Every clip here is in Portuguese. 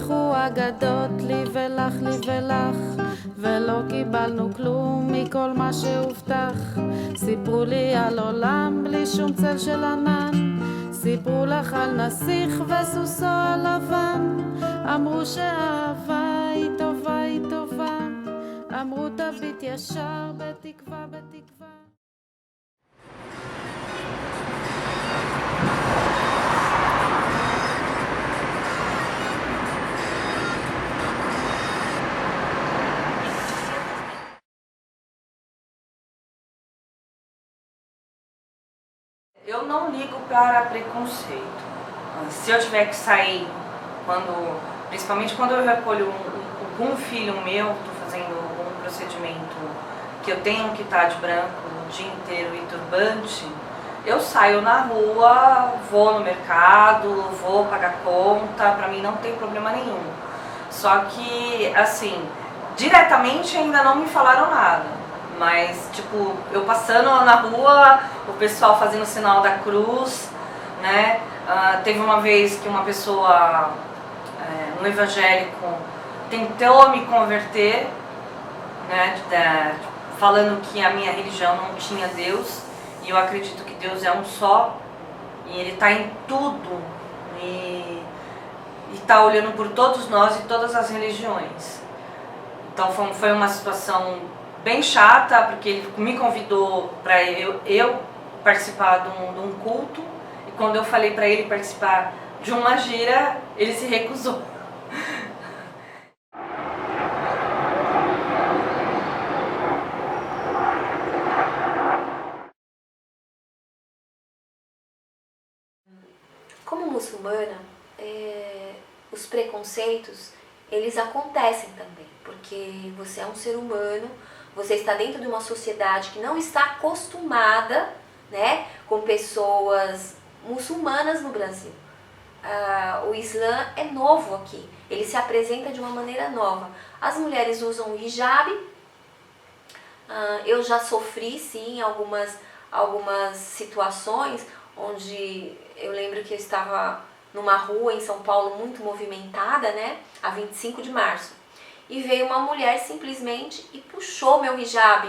הבטיחו אגדות לי ולך ולא קיבלנו כלום מכל מה שהובטח. סיפרו לי על עולם בלי שום צל של ענן, סיפרו לך על נסיך וסוסו הלבן. אמרו שהאהבה היא טובה, היא טובה, אמרו תביט ישר בתקווה, בתקווה. Eu não ligo para preconceito. Se eu tiver que sair, principalmente quando eu recolho algum filho meu, estou fazendo algum procedimento que eu tenho que estar de branco o dia inteiro e turbante, eu saio na rua, vou no mercado, vou pagar conta, para mim não tem problema nenhum. Só que, assim, diretamente ainda não me falaram nada. Mas, tipo, eu passando na rua, o pessoal fazendo o sinal da cruz, né? Teve uma vez que uma pessoa, um evangélico, tentou me converter, né? Falando que a minha religião não tinha Deus. E eu acredito que Deus é um só. E Ele está em tudo. E está olhando por todos nós e todas as religiões. Então foi uma situação bem chata, porque ele me convidou para eu participar de um culto, e quando eu falei para ele participar de uma gira, ele se recusou. Como muçulmana, os preconceitos, eles acontecem também, porque você é um ser humano. Você está dentro de uma sociedade que não está acostumada, né, com pessoas muçulmanas no Brasil. O Islã é novo aqui, ele se apresenta de uma maneira nova. As mulheres usam o hijab. Eu já sofri, sim, algumas situações onde eu lembro que eu estava numa rua em São Paulo muito movimentada, né, a 25 de março. E veio uma mulher simplesmente e puxou meu hijab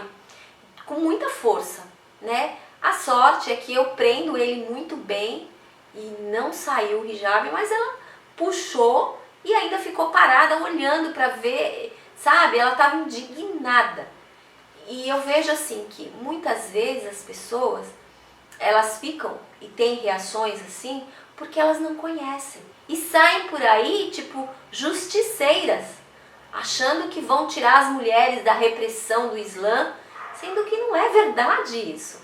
com muita força, né? A sorte é que eu prendo ele muito bem e não saiu o hijab, mas ela puxou e ainda ficou parada olhando para ver, sabe? Ela estava indignada. E eu vejo assim que muitas vezes as pessoas, elas ficam e têm reações assim porque elas não conhecem. E saem por aí tipo justiceiras, achando que vão tirar as mulheres da repressão do Islã, sendo que não é verdade isso.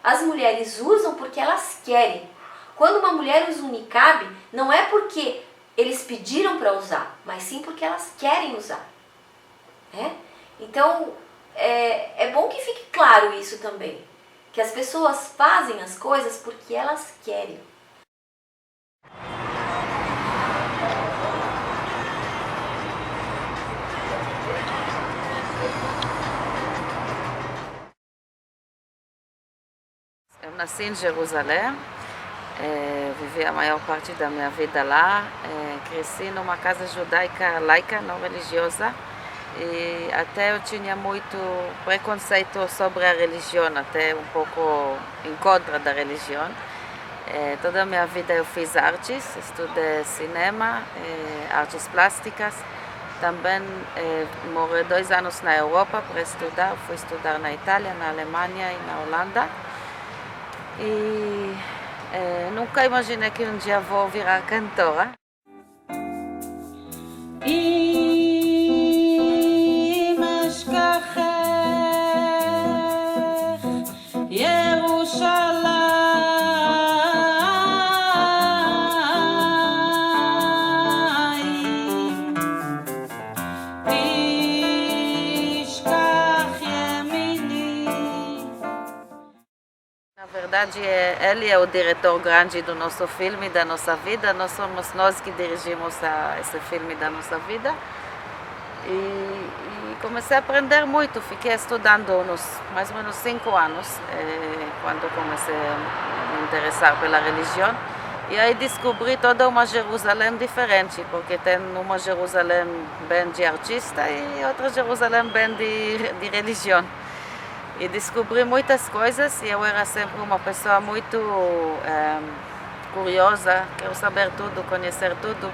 As mulheres usam porque elas querem. Quando uma mulher usa um niqab, não é porque eles pediram para usar, mas sim porque elas querem usar. Então, é bom que fique claro isso também, que as pessoas fazem as coisas porque elas querem. Eu nasci em Jerusalém, vivi a maior parte da minha vida lá, cresci numa casa judaica laica, não religiosa, e até eu tinha muito preconceito sobre a religião, até um pouco em contra da religião. Toda a minha vida eu fiz artes, estudei cinema, artes plásticas. Também morei 2 anos na Europa para estudar, fui estudar na Itália, na Alemanha e na Holanda. E nunca imaginei que um dia vou virar cantora. Na verdade, ele é o diretor grande do nosso filme, da nossa vida. Nós somos nós que dirigimos esse filme da nossa vida. E comecei a aprender muito. Fiquei estudando uns mais ou menos 5 anos, quando comecei a me interessar pela religião. E aí descobri toda uma Jerusalém diferente, porque tem uma Jerusalém bem de artista e outra Jerusalém bem de religião. E descobri muitas coisas e eu era sempre uma pessoa muito curiosa, quero saber tudo, conhecer tudo.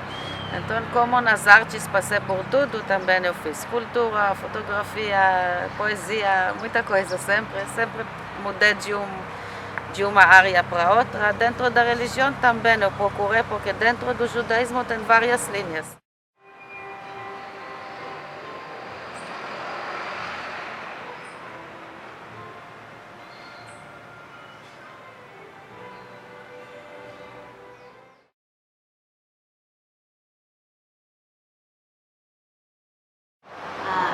Então, como nas artes passei por tudo, também eu fiz escultura, fotografia, poesia, muita coisa, sempre mudei de uma área para outra. Dentro da religião também eu procurei, porque dentro do judaísmo tem várias linhas.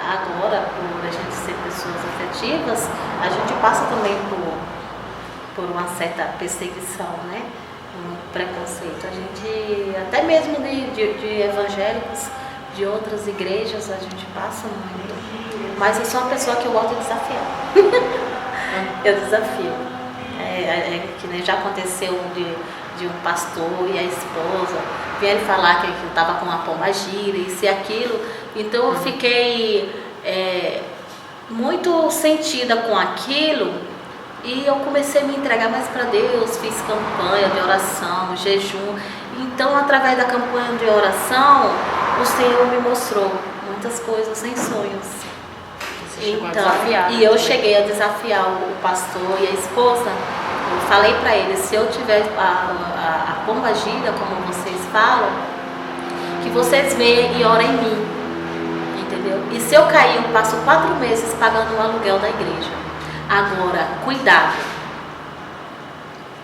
Agora, por a gente ser pessoas afetivas, a gente passa também por uma certa perseguição, né? Um preconceito. A gente, até mesmo de evangélicos, de outras igrejas, a gente passa muito. Mas eu sou uma pessoa que eu gosto de desafiar. Eu desafio. Que nem já aconteceu de um pastor e a esposa vieram falar que eu estava com uma pombagira, isso e aquilo. Então eu fiquei muito sentida com aquilo e eu comecei a me entregar mais para Deus, fiz campanha de oração, jejum. Então, através da campanha de oração, o Senhor me mostrou muitas coisas em sonhos. E eu cheguei a desafiar o pastor e a esposa. Eu falei para eles, se eu tiver a pombagira, como vocês falam, que vocês venham e orem em mim, entendeu? E se eu cair, eu passo 4 meses pagando o aluguel da igreja. Agora, cuidado,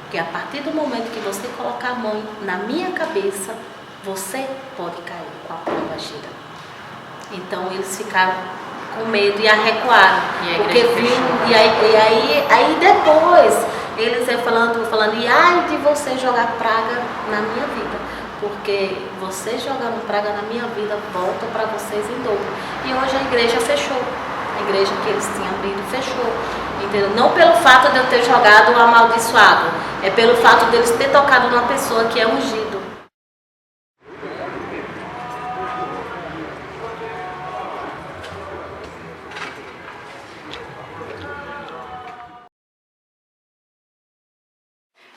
porque a partir do momento que você colocar a mão na minha cabeça, você pode cair com a pombagira. Então eles ficaram com medo e arrecuaram. E aí depois eles falando, e ai de você jogar praga na minha vida, porque você jogando praga na minha vida volta para vocês em dobro. E hoje a igreja fechou, a igreja que eles tinham abrido fechou, entendeu? Não pelo fato de eu ter jogado o amaldiçoado, é pelo fato deles ter tocado numa pessoa que é ungido.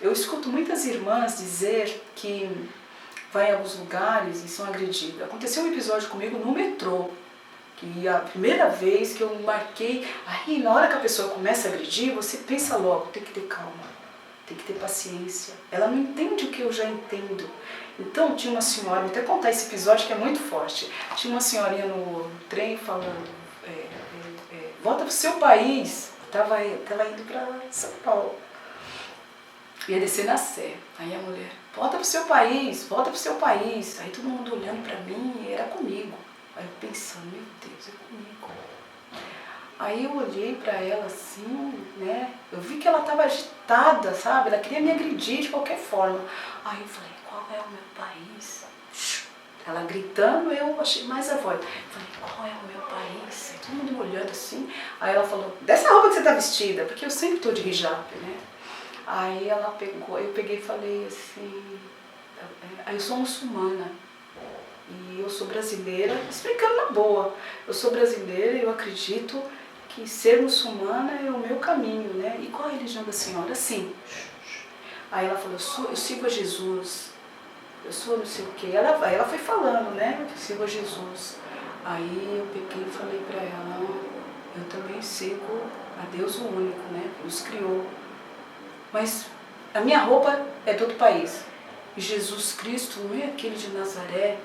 Eu escuto muitas irmãs dizer que vai em alguns lugares e são agredidas. Aconteceu um episódio comigo no metrô, que a primeira vez que eu marquei, aí na hora que a pessoa começa a agredir, você pensa logo, tem que ter calma, tem que ter paciência. Ela não entende o que eu já entendo. Então tinha uma senhora, vou até contar esse episódio que é muito forte. Tinha uma senhorinha no trem falando, volta pro seu país. Tava indo para São Paulo. Ia descer na Sé. Aí a mulher, volta pro seu país, volta pro seu país. Aí todo mundo olhando pra mim e era comigo. Aí eu pensando, meu Deus, é comigo. Aí eu olhei pra ela assim, né? Eu vi que ela tava agitada, sabe? Ela queria me agredir de qualquer forma. Aí eu falei, qual é o meu país? Ela gritando, eu achei mais a voz. Falei, qual é o meu país? Aí todo mundo me olhando assim. Aí ela falou, dessa roupa que você tá vestida, porque eu sempre tô de hijab, né? Aí ela pegou, eu peguei e falei assim, eu sou muçulmana e eu sou brasileira, explicando na boa, eu sou brasileira e eu acredito que ser muçulmana é o meu caminho, né? E qual a religião da senhora? Sim. Aí ela falou, eu sigo a Jesus, eu sou não sei o quê. Aí ela foi falando, né? Eu sigo a Jesus. Aí eu peguei e falei pra ela, eu também sigo a Deus o único, né? Que nos criou. Mas a minha roupa é de outro país. E Jesus Cristo não é aquele de Nazaré,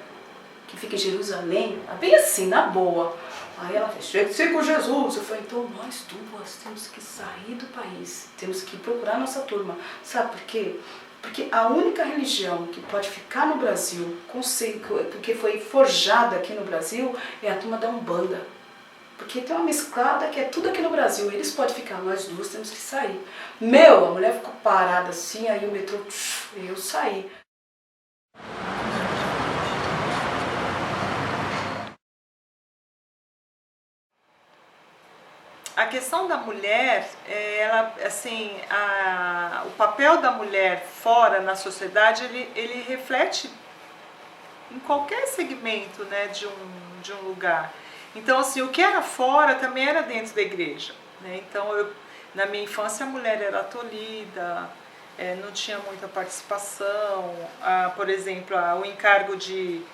que fica em Jerusalém. Bem assim, na boa. Aí ela fez, siga Jesus. Eu falei, então nós duas temos que sair do país. Temos que procurar nossa turma. Sabe por quê? Porque a única religião que pode ficar no Brasil, porque foi forjada aqui no Brasil, é a turma da Umbanda. Porque tem uma mesclada que é tudo aqui no Brasil. Eles podem ficar, nós duas temos que sair. A mulher ficou parada assim, aí o metrô, eu saí. a questão da mulher, ela, assim, o papel da mulher fora na sociedade, ele reflete em qualquer segmento, né, de um lugar. Então, assim, o que era fora também era dentro da igreja, né? Então, na minha infância, a mulher era tolhida, não tinha muita participação. Por exemplo, o encargo de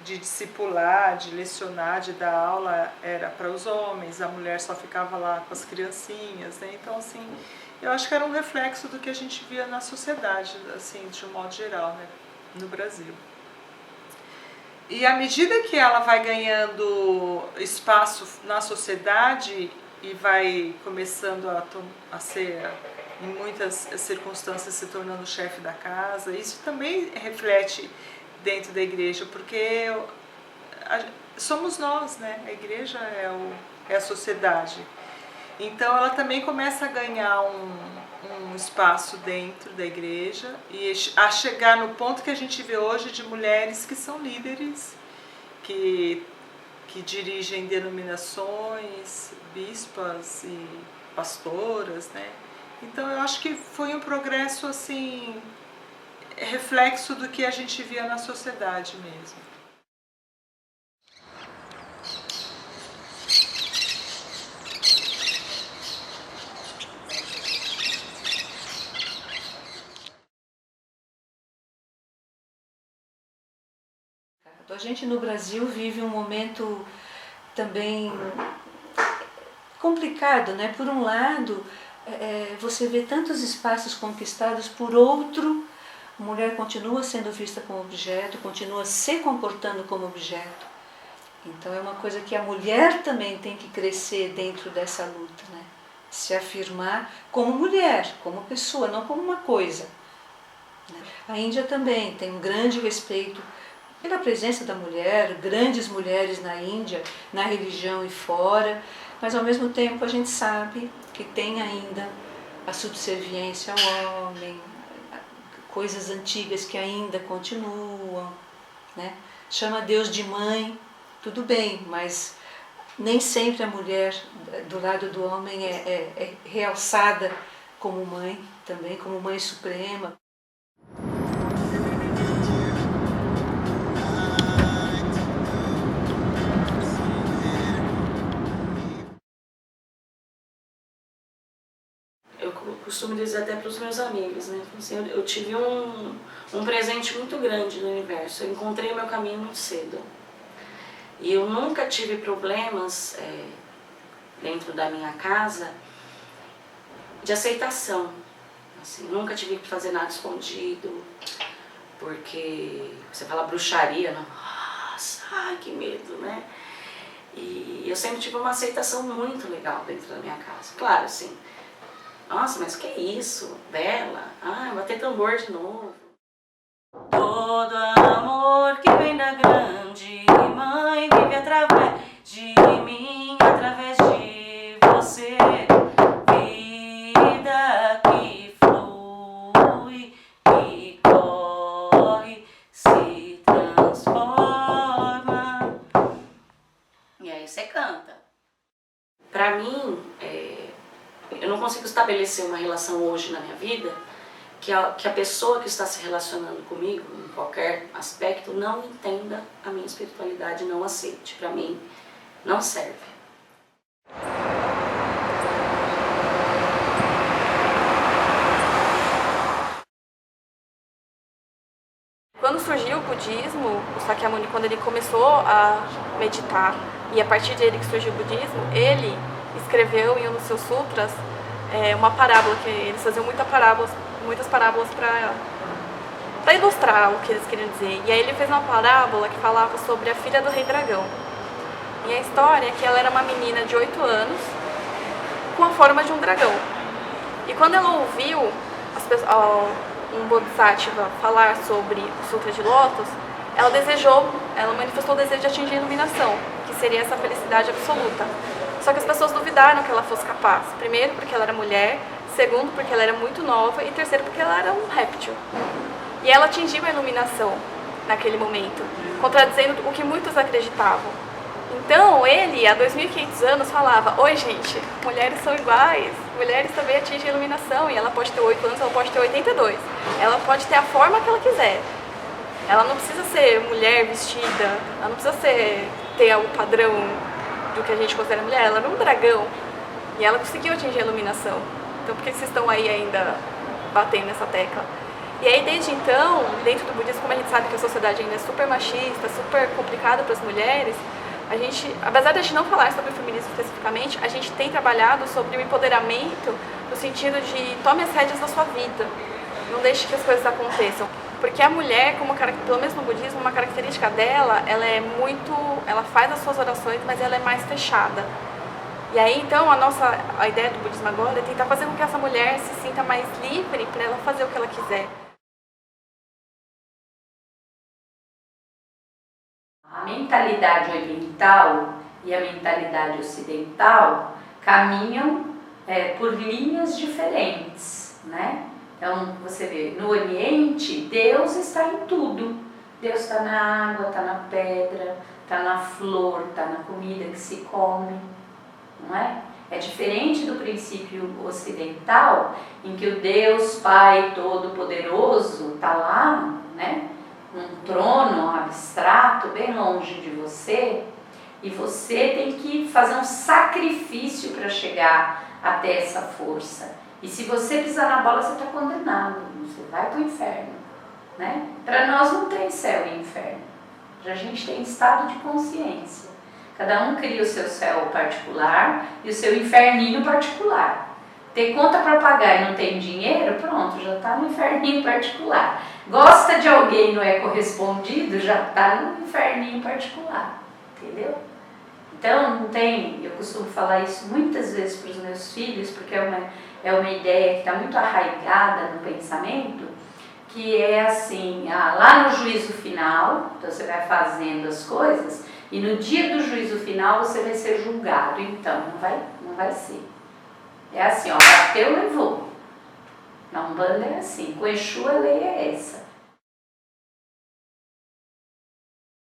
discipular, de lecionar, de dar aula era para os homens, a mulher só ficava lá com as criancinhas, né? Então, assim, eu acho que era um reflexo do que a gente via na sociedade, assim, de um modo geral, né, no Brasil. E à medida que ela vai ganhando espaço na sociedade e vai começando a ser, em muitas circunstâncias, se tornando chefe da casa, isso também reflete dentro da igreja, porque somos nós, né? A igreja é a sociedade. Então ela também começa a ganhar um espaço dentro da igreja e a chegar no ponto que a gente vê hoje de mulheres que são líderes, que dirigem denominações, bispas e pastoras, né? Então eu acho que foi um progresso, assim, reflexo do que a gente via na sociedade mesmo. A gente no Brasil vive um momento também complicado, né? Por um lado, você vê tantos espaços conquistados, por outro, a mulher continua sendo vista como objeto, continua se comportando como objeto. Então é uma coisa que a mulher também tem que crescer dentro dessa luta, né? Se afirmar como mulher, como pessoa, não como uma coisa. A Índia também tem um grande respeito pela presença da mulher, grandes mulheres na Índia, na religião e fora, mas ao mesmo tempo a gente sabe que tem ainda a subserviência ao homem, coisas antigas que ainda continuam, né? Chama Deus de mãe, tudo bem, mas nem sempre a mulher do lado do homem é realçada como mãe também, como mãe suprema. Eu costumo dizer até para os meus amigos, né? Assim, eu tive um presente muito grande no universo. Eu encontrei o meu caminho muito cedo. E eu nunca tive problemas dentro da minha casa de aceitação. Assim, nunca tive que fazer nada escondido, porque você fala bruxaria, não? Nossa, ai, que medo, né? E eu sempre tive uma aceitação muito legal dentro da minha casa. Claro, assim, nossa, mas que isso? Bela? Ah, bater tambor de novo. Todo amor que vem da grande mãe vive através de mim, através de você. Vida que flui, que corre, se transforma. E aí você canta. Pra mim, eu não consigo estabelecer uma relação hoje na minha vida que a pessoa que está se relacionando comigo, em qualquer aspecto, não entenda a minha espiritualidade, não aceite. Para mim, não serve. Quando surgiu o budismo, o Sakyamuni, quando ele começou a meditar, e a partir dele que surgiu o budismo, ele escreveu em um dos seus sutras uma parábola, que eles faziam muitas parábolas para ilustrar o que eles queriam dizer. E aí ele fez uma parábola que falava sobre a filha do rei dragão. E a história é que ela era uma menina de 8 anos com a forma de um dragão. E quando ela ouviu um bodhisattva falar sobre o Sutra de Lótus, ela manifestou o desejo de atingir a iluminação, que seria essa felicidade absoluta. Só que as pessoas duvidaram que ela fosse capaz. Primeiro, porque ela era mulher. Segundo, porque ela era muito nova. E terceiro, porque ela era um réptil. E ela atingiu a iluminação naquele momento, contradizendo o que muitos acreditavam. Então ele, há 2.500 anos, falava: oi gente, mulheres são iguais, mulheres também atingem a iluminação, e ela pode ter 8 anos, ela pode ter 82, ela pode ter a forma que ela quiser. Ela não precisa ser mulher vestida, ela não precisa ter o padrão do que a gente considera mulher, ela era um dragão e ela conseguiu atingir a iluminação. Então por que vocês estão aí ainda batendo nessa tecla? E aí desde então, dentro do budismo, como a gente sabe que a sociedade ainda é super machista, super complicada para as mulheres, a gente, apesar de a gente não falar sobre o feminismo especificamente, a gente tem trabalhado sobre o empoderamento no sentido de tome as rédeas da sua vida, não deixe que as coisas aconteçam. Porque a mulher, pelo menos no budismo, uma característica dela, ela faz as suas orações, mas ela é mais fechada. E aí, então, a ideia do budismo agora é tentar fazer com que essa mulher se sinta mais livre para ela fazer o que ela quiser. A mentalidade oriental e a mentalidade ocidental caminham por linhas diferentes, né? Então, você vê, no Oriente, Deus está em tudo. Deus está na água, está na pedra, está na flor, está na comida que se come, não é? É diferente do princípio ocidental, em que o Deus Pai Todo-Poderoso está lá, né? Num trono abstrato, bem longe de você, e você tem que fazer um sacrifício para chegar até essa força. E se você pisar na bola, você está condenado, você vai para o inferno, né? Para nós não tem céu e inferno, a gente tem estado de consciência. Cada um cria o seu céu particular e o seu inferninho particular. Ter conta para pagar e não tem dinheiro, pronto, já está no inferninho particular. Gosta de alguém e não é correspondido, já está no inferninho particular, entendeu? Então, não tem, eu costumo falar isso muitas vezes para os meus filhos, porque é uma ideia que está muito arraigada no pensamento, que é assim, lá no juízo final, então você vai fazendo as coisas, e no dia do juízo final você vai ser julgado, então não vai ser. É assim, ó, bateu, levou. Na Umbanda é assim, com Exu a lei é essa.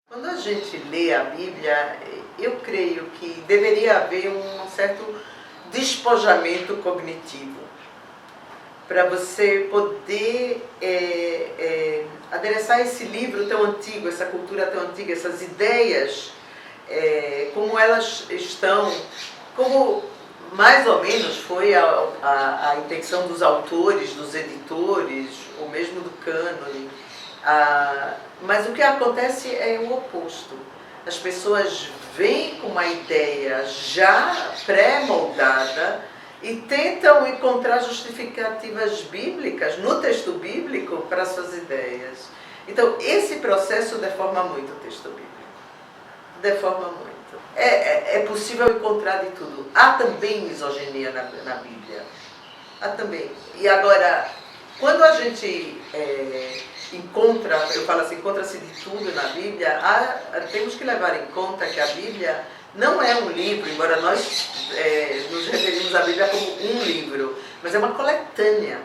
Quando a gente lê a Bíblia, eu creio que deveria haver um certo despojamento cognitivo para você poder adereçar esse livro tão antigo, essa cultura tão antiga, essas ideias, como elas estão, como mais ou menos foi a intenção dos autores, dos editores, ou mesmo do cânone. Mas o que acontece é o oposto. As pessoas vêm com uma ideia já pré-moldada e tentam encontrar justificativas bíblicas no texto bíblico para suas ideias. Então, esse processo deforma muito o texto bíblico. Deforma muito. É possível encontrar de tudo. Há também misoginia na Bíblia. Há também. E agora, quando a gente encontra-se de tudo na Bíblia, temos que levar em conta que a Bíblia não é um livro, embora nós nos referimos à Bíblia como um livro, mas é uma coletânea.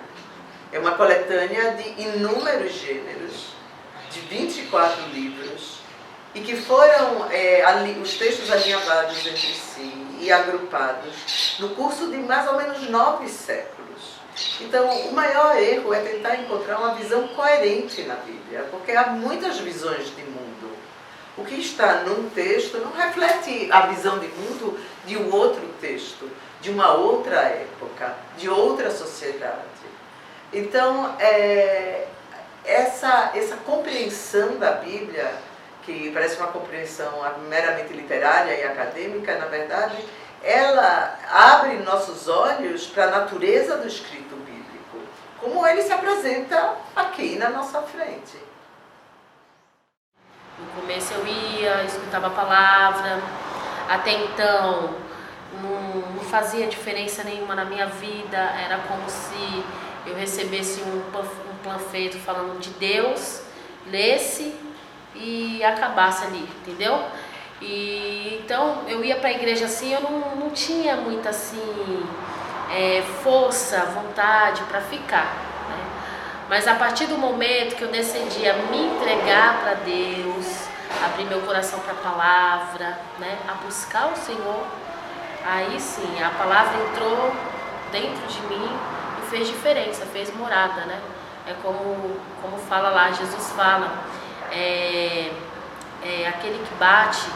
É uma coletânea de inúmeros gêneros, de 24 livros, e que foram os textos alinhavados entre si e agrupados no curso de mais ou menos 9 séculos. Então, o maior erro é tentar encontrar uma visão coerente na Bíblia, porque há muitas visões de mundo. O que está num texto não reflete a visão de mundo de um outro texto, de uma outra época, de outra sociedade. Então, essa compreensão da Bíblia, que parece uma compreensão meramente literária e acadêmica, na verdade, ela abre nossos olhos para a natureza do escrito bíblico, como ele se apresenta aqui na nossa frente. No começo eu ia, escutava a palavra, até então não fazia diferença nenhuma na minha vida, era como se eu recebesse um panfleto falando de Deus, lesse e acabasse ali, entendeu? E então eu ia para a igreja assim, eu não tinha muita assim força, vontade para ficar, né? Mas a partir do momento que eu decidi a me entregar para Deus, abrir meu coração para a palavra, né? A buscar o Senhor, aí sim, a palavra entrou dentro de mim e fez diferença, fez morada, né? É como fala lá, Jesus fala, aquele que bate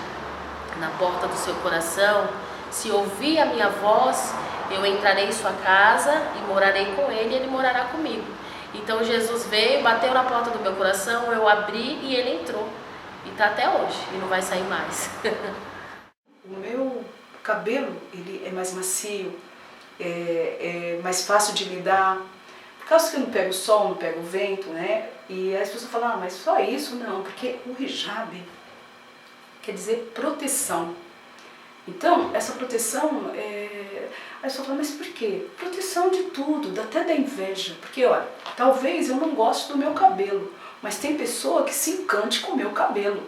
na porta do seu coração, se ouvir a minha voz, eu entrarei em sua casa e morarei com ele, e ele morará comigo. Então Jesus veio, bateu na porta do meu coração, eu abri e ele entrou. E está até hoje, e não vai sair mais. O meu cabelo, ele é mais macio, é mais fácil de lidar. Por causa que eu não pego o sol, não pego o vento, né? E as pessoas falam, mas só isso? Não, porque o hijab quer dizer proteção. Então, essa proteção, a pessoa fala, mas por quê? Proteção de tudo, até da inveja. Porque, olha, talvez eu não goste do meu cabelo, mas tem pessoa que se encante com o meu cabelo.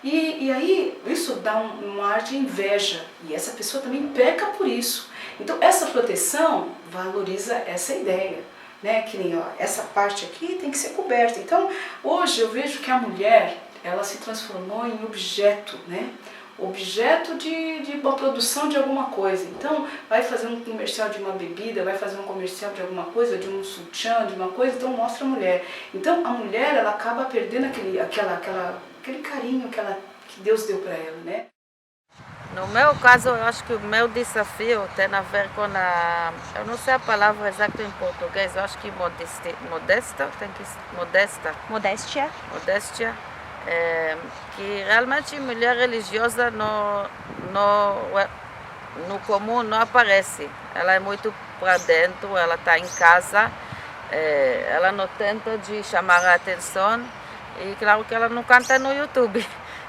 E aí, isso dá um ar de inveja. E essa pessoa também peca por isso. Então, essa proteção valoriza essa ideia. Né? Que nem, ó, essa parte aqui tem que ser coberta. Então, hoje eu vejo que a mulher, ela se transformou em objeto, né? Objeto de uma produção de alguma coisa. Então, vai fazer um comercial de uma bebida, vai fazer um comercial de alguma coisa, de um sutiã, de uma coisa, então mostra a mulher. Então, a mulher, ela acaba perdendo aquele carinho que Deus deu para ela, né? No meu caso, eu acho que o meu desafio tem a ver com eu não sei a palavra exata em português, eu acho que modesta. Modéstia. Que realmente mulher religiosa no comum não aparece. Ela é muito para dentro, ela está em casa, ela não tenta de chamar a atenção e claro que ela não canta no YouTube.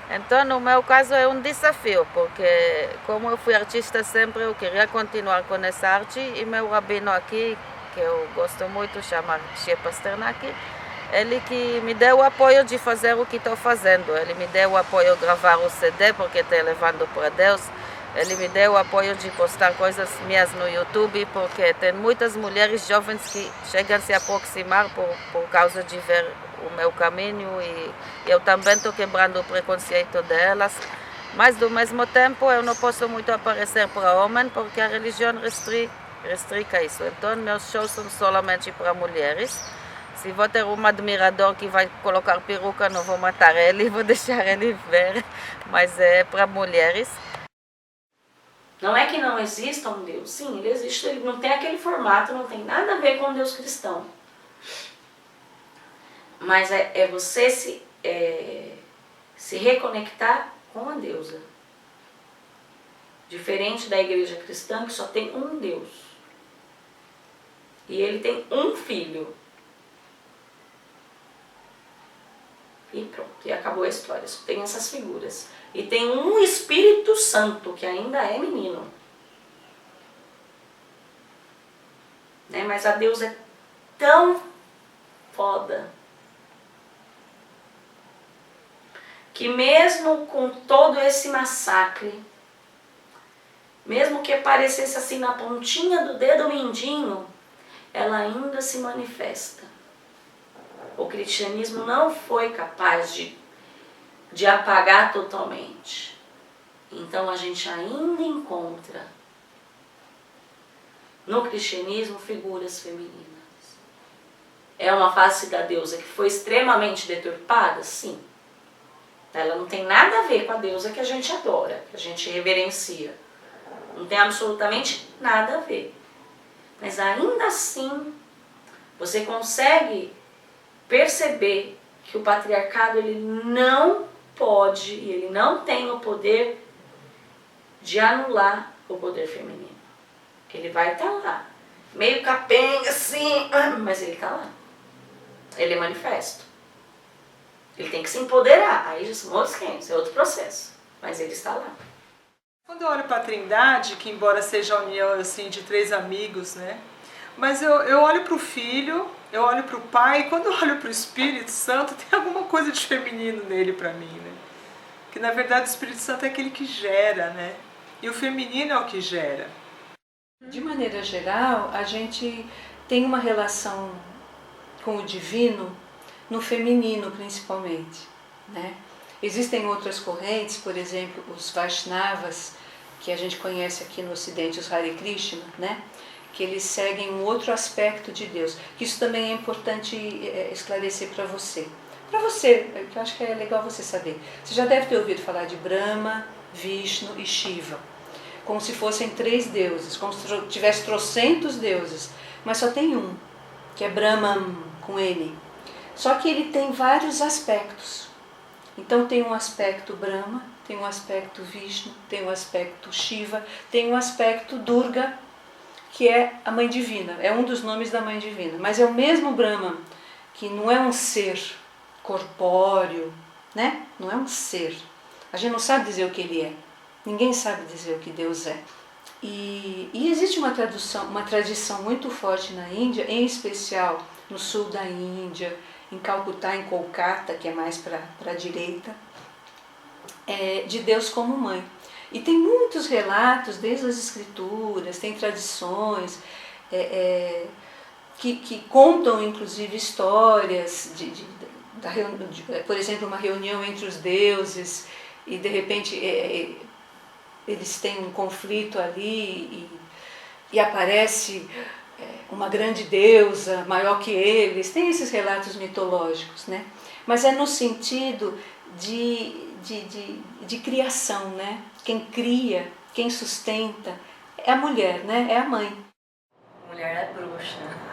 Então, no meu caso, é um desafio, porque como eu fui artista sempre, eu queria continuar com essa arte e meu rabino aqui, que eu gosto muito, chama Shia Pasternak, ele que me deu o apoio de fazer o que estou fazendo. Ele me deu o apoio de gravar o CD, porque estou levando para Deus. Ele me deu o apoio de postar coisas minhas no YouTube, porque tem muitas mulheres jovens que chegam a se aproximar por causa de ver o meu caminho. E eu também estou quebrando o preconceito delas. Mas, do mesmo tempo, eu não posso muito aparecer para homem, porque a religião restrica isso. Então, meus shows são solamente para mulheres. Se vou ter um admirador que vai colocar peruca, não vou matar ele, vou deixar ele ver, mas é para mulheres. Não é que não exista um Deus, sim, ele existe, ele não tem aquele formato, não tem nada a ver com o Deus cristão. Mas é você se reconectar com a deusa. Diferente da igreja cristã, que só tem um Deus. E ele tem um filho. E pronto, e acabou a história. Só tem essas figuras. E tem um Espírito Santo, que ainda é menino. Né? Mas a Deus é tão foda, que mesmo com todo esse massacre, mesmo que parecesse assim na pontinha do dedo mindinho, ela ainda se manifesta. O cristianismo não foi capaz de apagar totalmente. Então a gente ainda encontra no cristianismo figuras femininas. É uma face da deusa que foi extremamente deturpada? Sim. Ela não tem nada a ver com a deusa que a gente adora, que a gente reverencia. Não tem absolutamente nada a ver. Mas ainda assim, você consegue perceber que o patriarcado ele não pode e ele não tem o poder de anular o poder feminino. Ele vai estar lá, meio capenga assim, mas ele está lá. Ele é manifesto. Ele tem que se empoderar, aí já são outros 500, é outro processo, mas ele está lá. Quando eu olho para a Trindade, que embora seja a união assim, de 3 amigos, né? Mas eu olho para o Filho, eu olho para o Pai, e quando eu olho para o Espírito Santo, tem alguma coisa de feminino nele para mim, né? Que na verdade o Espírito Santo é aquele que gera, né? E o feminino é o que gera. De maneira geral, a gente tem uma relação com o divino no feminino, principalmente, né? Existem outras correntes, por exemplo, os Vaishnavas, que a gente conhece aqui no Ocidente, os Hare Krishna, né? Que eles seguem um outro aspecto de Deus, que isso também é importante esclarecer para você. Para você, que eu acho que é legal você saber. Você já deve ter ouvido falar de Brahma, Vishnu e Shiva, como se fossem 3 deuses, como se tivesse trocentos deuses, mas só tem um, que é Brahman, com N. Só que ele tem vários aspectos. Então tem um aspecto Brahma, tem um aspecto Vishnu, tem um aspecto Shiva, tem um aspecto Durga, que é a Mãe Divina, é um dos nomes da Mãe Divina, mas é o mesmo Brahman, que não é um ser corpóreo, né? Não é um ser. A gente não sabe dizer o que ele é, ninguém sabe dizer o que Deus é. E existe uma tradição muito forte na Índia, em especial no sul da Índia, em Calcutá, em Kolkata, que é mais para a direita, de Deus como mãe. E tem muitos relatos, desde as escrituras, tem tradições que contam inclusive histórias por exemplo, uma reunião entre os deuses e de repente eles têm um conflito ali e aparece uma grande deusa maior que eles. Tem esses relatos mitológicos, né? Mas é no sentido de criação, né? Quem cria, quem sustenta é a mulher, né? É a mãe. A mulher é bruxa.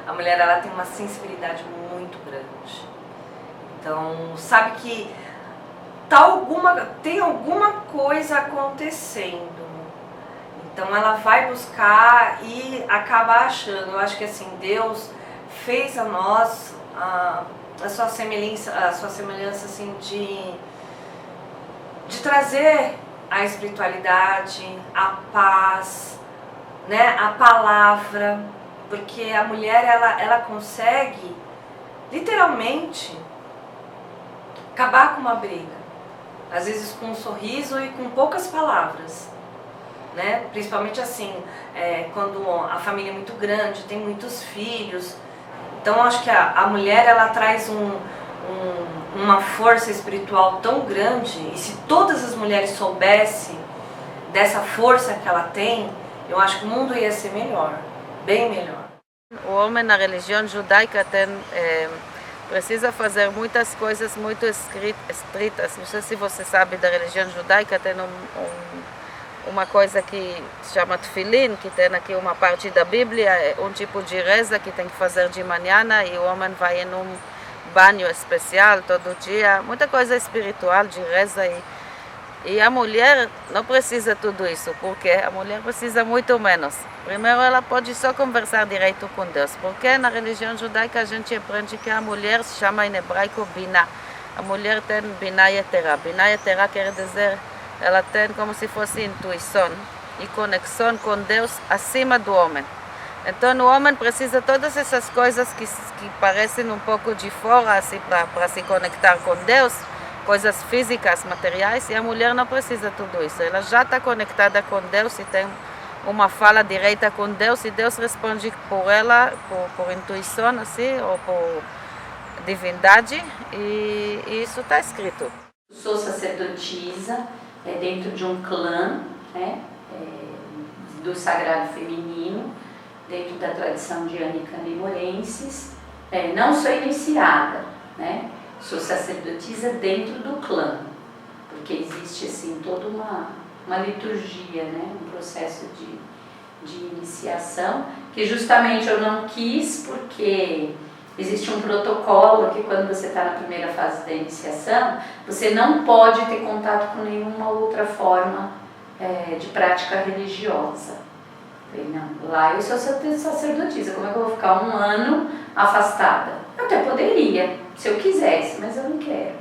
A mulher, ela tem uma sensibilidade muito grande. Então, sabe que tem alguma coisa acontecendo. Então ela vai buscar e acaba achando. Eu acho que assim, Deus fez a nós a sua semelhança assim, de trazer a espiritualidade, a paz, né, a palavra, porque a mulher ela consegue literalmente acabar com uma briga, às vezes com um sorriso e com poucas palavras, né? Principalmente assim, quando a família é muito grande, tem muitos filhos. Então acho que a mulher ela traz uma força espiritual tão grande, e se todas as mulheres soubessem dessa força que ela tem, eu acho que o mundo ia ser melhor, bem melhor. O homem na religião judaica precisa fazer muitas coisas muito estritas. Não sei se você sabe da religião judaica, tem uma coisa que se chama tefilin, que tem aqui uma parte da Bíblia, um tipo de reza que tem que fazer de manhã, e o homem vai em um banho especial todo dia, muita coisa espiritual de reza. E a mulher não precisa tudo isso, porque a mulher precisa muito menos. Primeiro, ela pode só conversar direito com Deus, porque na religião judaica a gente aprende que a mulher se chama em hebraico Binah. A mulher tem Binah Yeterah. Binah Yeterah quer dizer, ela tem como se fosse intuição e conexão com Deus acima do homem. Então o homem precisa de todas essas coisas que parecem um pouco de fora, assim, para se conectar com Deus, coisas físicas, materiais, e a mulher não precisa de tudo isso. Ela já está conectada com Deus e tem uma fala direta com Deus, e Deus responde por ela, por intuição, assim, ou por divindade, e isso está escrito. Sou sacerdotisa dentro de um clã, né, do sagrado feminino, dentro da tradição de Anicanemorenses. Não sou iniciada, né? Sou sacerdotisa dentro do clã, porque existe assim toda uma liturgia, né? Um processo de iniciação, que justamente eu não quis, porque existe um protocolo que quando você está na primeira fase da iniciação, você não pode ter contato com nenhuma outra forma de prática religiosa. Falei, não, lá eu sou sacerdotisa, como é que eu vou ficar um ano afastada? Eu até poderia, se eu quisesse, mas eu não quero,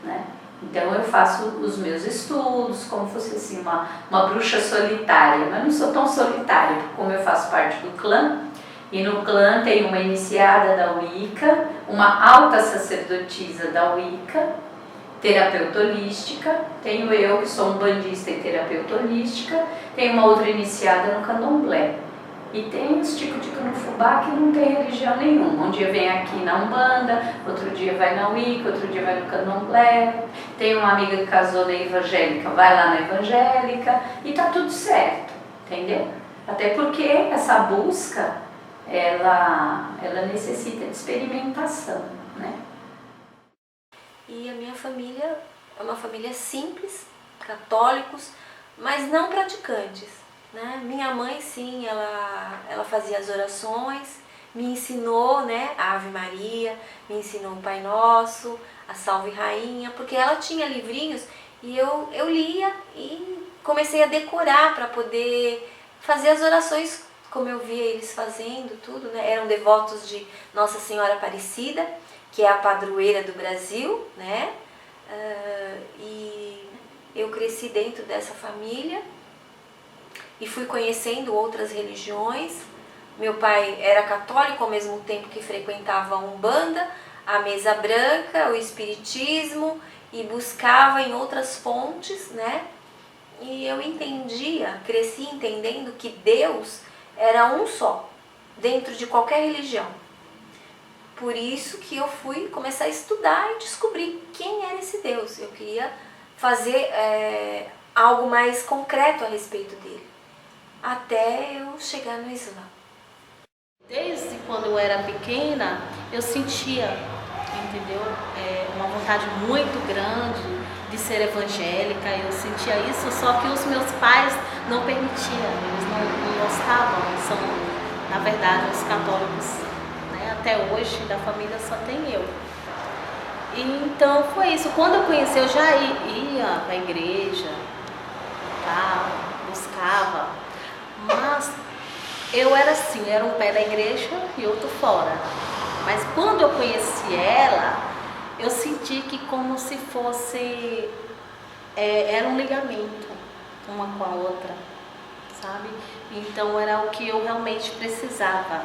né? Então eu faço os meus estudos, como fosse assim uma bruxa solitária, mas não sou tão solitária, porque como eu faço parte do clã, e no clã tem uma iniciada da Wicca, uma alta sacerdotisa da Wicca, terapeuta holística, tenho eu que sou um bandista e terapeuta holística, tem uma outra iniciada no candomblé, e tem os Tico-Tico no fogo. fubá que não tem religião nenhuma. Um dia vem aqui na Umbanda, outro dia vai na Wicca, outro dia vai no Candomblé. Tem uma amiga que casou na evangélica, vai lá na evangélica e tá tudo certo, entendeu? Até porque essa busca, ela necessita de experimentação, né? E a minha família é uma família simples, católicos, mas não praticantes, né? Minha mãe, sim, ela fazia as orações, me ensinou, né, a Ave Maria, me ensinou o Pai Nosso, a Salve Rainha, porque ela tinha livrinhos e eu lia e comecei a decorar para poder fazer as orações como eu via eles fazendo, tudo, né? Eram devotos de Nossa Senhora Aparecida, que é a padroeira do Brasil, né? E eu cresci dentro dessa família e fui conhecendo outras religiões. Meu pai era católico ao mesmo tempo que frequentava a Umbanda, a Mesa Branca, o Espiritismo e buscava em outras fontes, né? E eu entendia, cresci entendendo que Deus era um só, dentro de qualquer religião. Por isso que eu fui começar a estudar e descobrir quem era esse Deus. Eu queria fazer algo mais concreto a respeito dele, até eu chegar no Islã. Desde quando eu era pequena, eu sentia, entendeu? Uma vontade muito grande de ser evangélica, eu sentia isso, só que os meus pais não permitiam, eles não gostavam, são, na verdade, os católicos, né? Até hoje, da família só tem eu. E, então foi isso, quando eu conheci, eu já ia para a igreja, tá? Buscava, mas eu era assim, era um pé da igreja e outro fora. Mas quando eu conheci ela, eu senti que como se fosse, era um ligamento uma com a outra, sabe? Então era o que eu realmente precisava,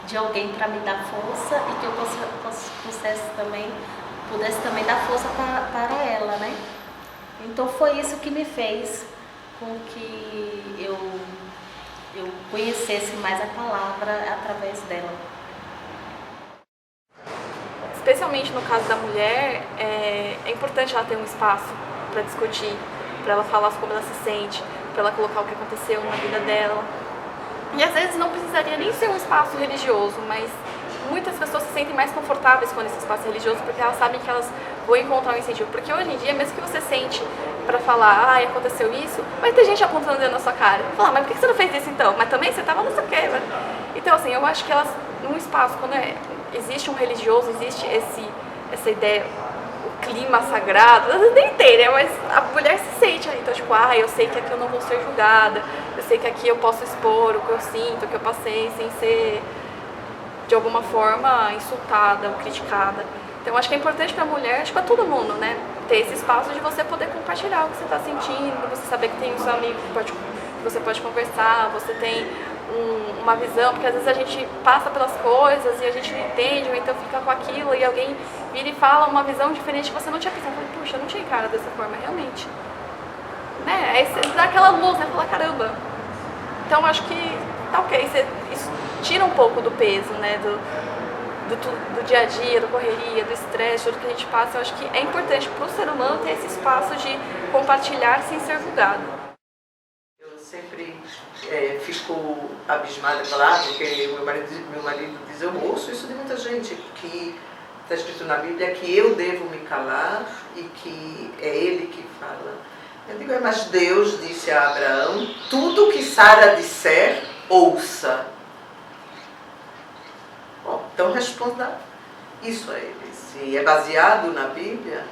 de alguém para me dar força e que eu pudesse também dar força para ela, né? Então foi isso que me fez com que eu conhecesse mais a palavra através dela. Especialmente no caso da mulher, é importante ela ter um espaço para discutir, para ela falar como ela se sente, para ela colocar o que aconteceu na vida dela. E às vezes não precisaria nem ser um espaço religioso, mas muitas pessoas se sentem mais confortáveis com esse espaço religioso porque elas sabem que elas vão encontrar um incentivo. Porque hoje em dia, mesmo que você sente para falar, aconteceu isso, vai ter gente apontando dentro na sua cara. Vai falar, mas por que você não fez isso então? Mas também você estava não sei o quê. Então assim, eu acho que elas, num espaço, quando existe um religioso, existe essa ideia, o clima sagrado, às vezes nem tem, né? Mas a mulher se sente ali, então tipo, eu sei que aqui eu não vou ser julgada, eu sei que aqui eu posso expor o que eu sinto, o que eu passei, sem ser de alguma forma insultada ou criticada. Então acho que é importante para a mulher, acho que para todo mundo, né? Ter esse espaço de você poder compartilhar o que você está sentindo, você saber que tem o seu amigo que você pode conversar, você tem uma visão, porque às vezes a gente passa pelas coisas e a gente não entende, ou então fica com aquilo e alguém vira e fala uma visão diferente que você não tinha pensado. Puxa, eu não tinha encarado dessa forma, realmente. Né? Aí você dá aquela luz, né? Fala, caramba. Então acho que tá ok, isso tira um pouco do peso, né? Do dia a dia, da correria, do estresse, tudo que a gente passa. Eu acho que é importante para o ser humano ter esse espaço de compartilhar sem ser julgado. Eu sempre fico abismada, claro, porque meu marido diz, eu ouço isso de muita gente, que está escrito na Bíblia que eu devo me calar e que é ele que fala. Eu digo, mas Deus disse a Abraão, tudo que Sara disser, ouça. Bom, então responda isso a ele. Se é baseado na Bíblia,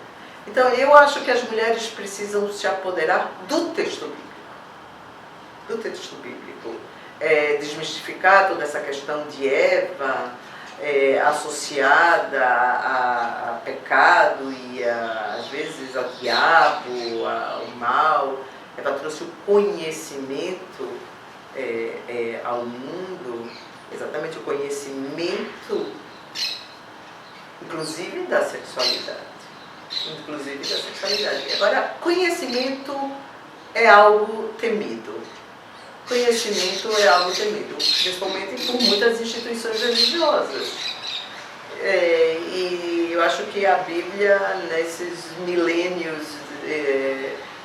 então eu acho que as mulheres precisam se apoderar do texto bíblico. Do texto bíblico. Desmistificar toda essa questão de Eva, associada a pecado e às vezes ao diabo, ao mal. Eva trouxe o conhecimento ao mundo, exatamente o conhecimento, inclusive da sexualidade. Agora, conhecimento é algo temido. conhecimento é algo temido, principalmente por muitas instituições religiosas. E eu acho que a Bíblia, nesses milênios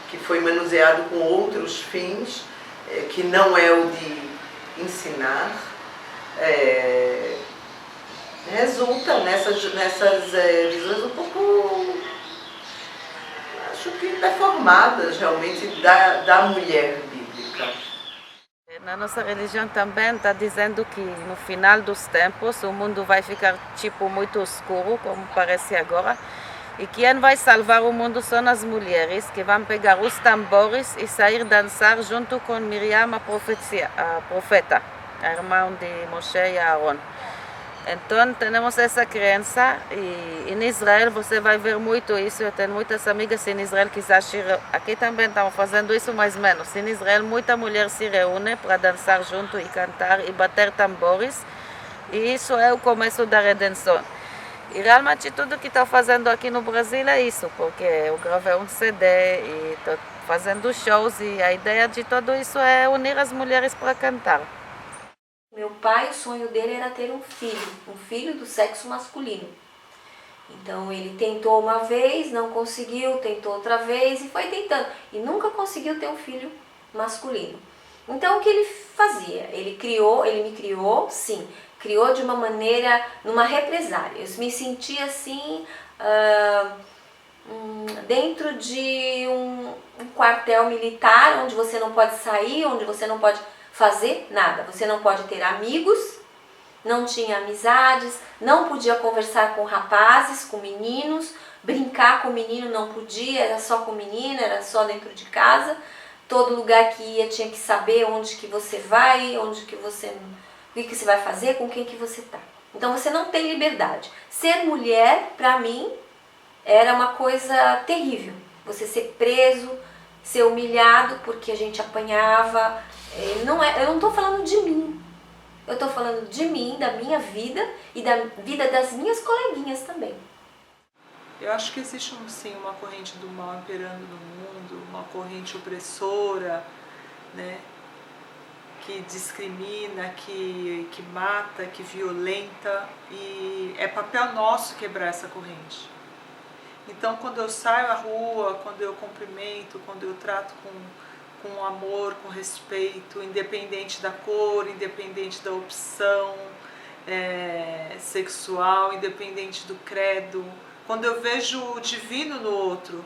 que foi manuseado com outros fins, que não é o de ensinar, resulta nessas visões um pouco, acho que deformadas realmente da mulher bíblica. Na nossa religião também está dizendo que no final dos tempos o mundo vai ficar tipo muito escuro, como parece agora, e quem vai salvar o mundo são as mulheres que vão pegar os tambores e sair dançar junto com Miriam, a profeta, a irmã de Moshe e Aaron. Então temos essa crença e em Israel você vai ver muito isso. Eu tenho muitas amigas em Israel que aqui também estão fazendo isso mais ou menos. Em Israel muita mulher se reúne para dançar junto e cantar e bater tambores, e isso é o começo da redenção. E realmente tudo que estou fazendo aqui no Brasil é isso, porque eu gravei um CD e estou fazendo shows, e a ideia de tudo isso é unir as mulheres para cantar. Meu pai, o sonho dele era ter um filho do sexo masculino. Então ele tentou uma vez, não conseguiu, tentou outra vez e foi tentando. E nunca conseguiu ter um filho masculino. Então o que ele fazia? Ele me criou, sim. Criou de uma maneira, numa represália. Eu me sentia assim, dentro de um quartel militar, onde você não pode sair, onde você não pode fazer nada. Você não pode ter amigos, não tinha amizades, não podia conversar com rapazes, com meninos, brincar com menino não podia, era só com menina, era só dentro de casa. Todo lugar que ia tinha que saber onde que você vai, o que você vai fazer, com quem que você tá. Então você não tem liberdade. Ser mulher, para mim, era uma coisa terrível. Você ser preso, ser humilhado porque a gente apanhava. Eu não estou falando de mim. Eu estou falando de mim, da minha vida e da vida das minhas coleguinhas também. Eu acho que existe sim uma corrente do mal imperando no mundo, uma corrente opressora, né? Que discrimina, que mata, que violenta, e é papel nosso quebrar essa corrente. Então quando eu saio à rua, quando eu cumprimento, quando eu trato com amor, com respeito, independente da cor, independente da opção sexual, independente do credo, quando eu vejo o divino no outro,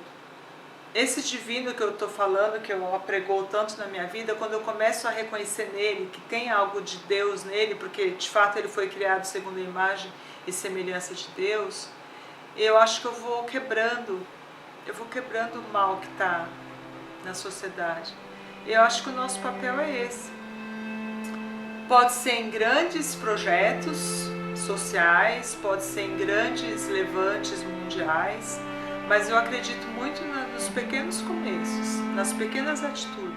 esse divino que eu estou falando, que eu apregou tanto na minha vida, quando eu começo a reconhecer nele que tem algo de Deus nele, porque de fato ele foi criado segundo a imagem e semelhança de Deus, eu acho que eu vou quebrando o mal que está na sociedade. Eu acho que o nosso papel é esse. Pode ser em grandes projetos sociais, pode ser em grandes levantes mundiais, mas eu acredito muito nos pequenos começos, nas pequenas atitudes.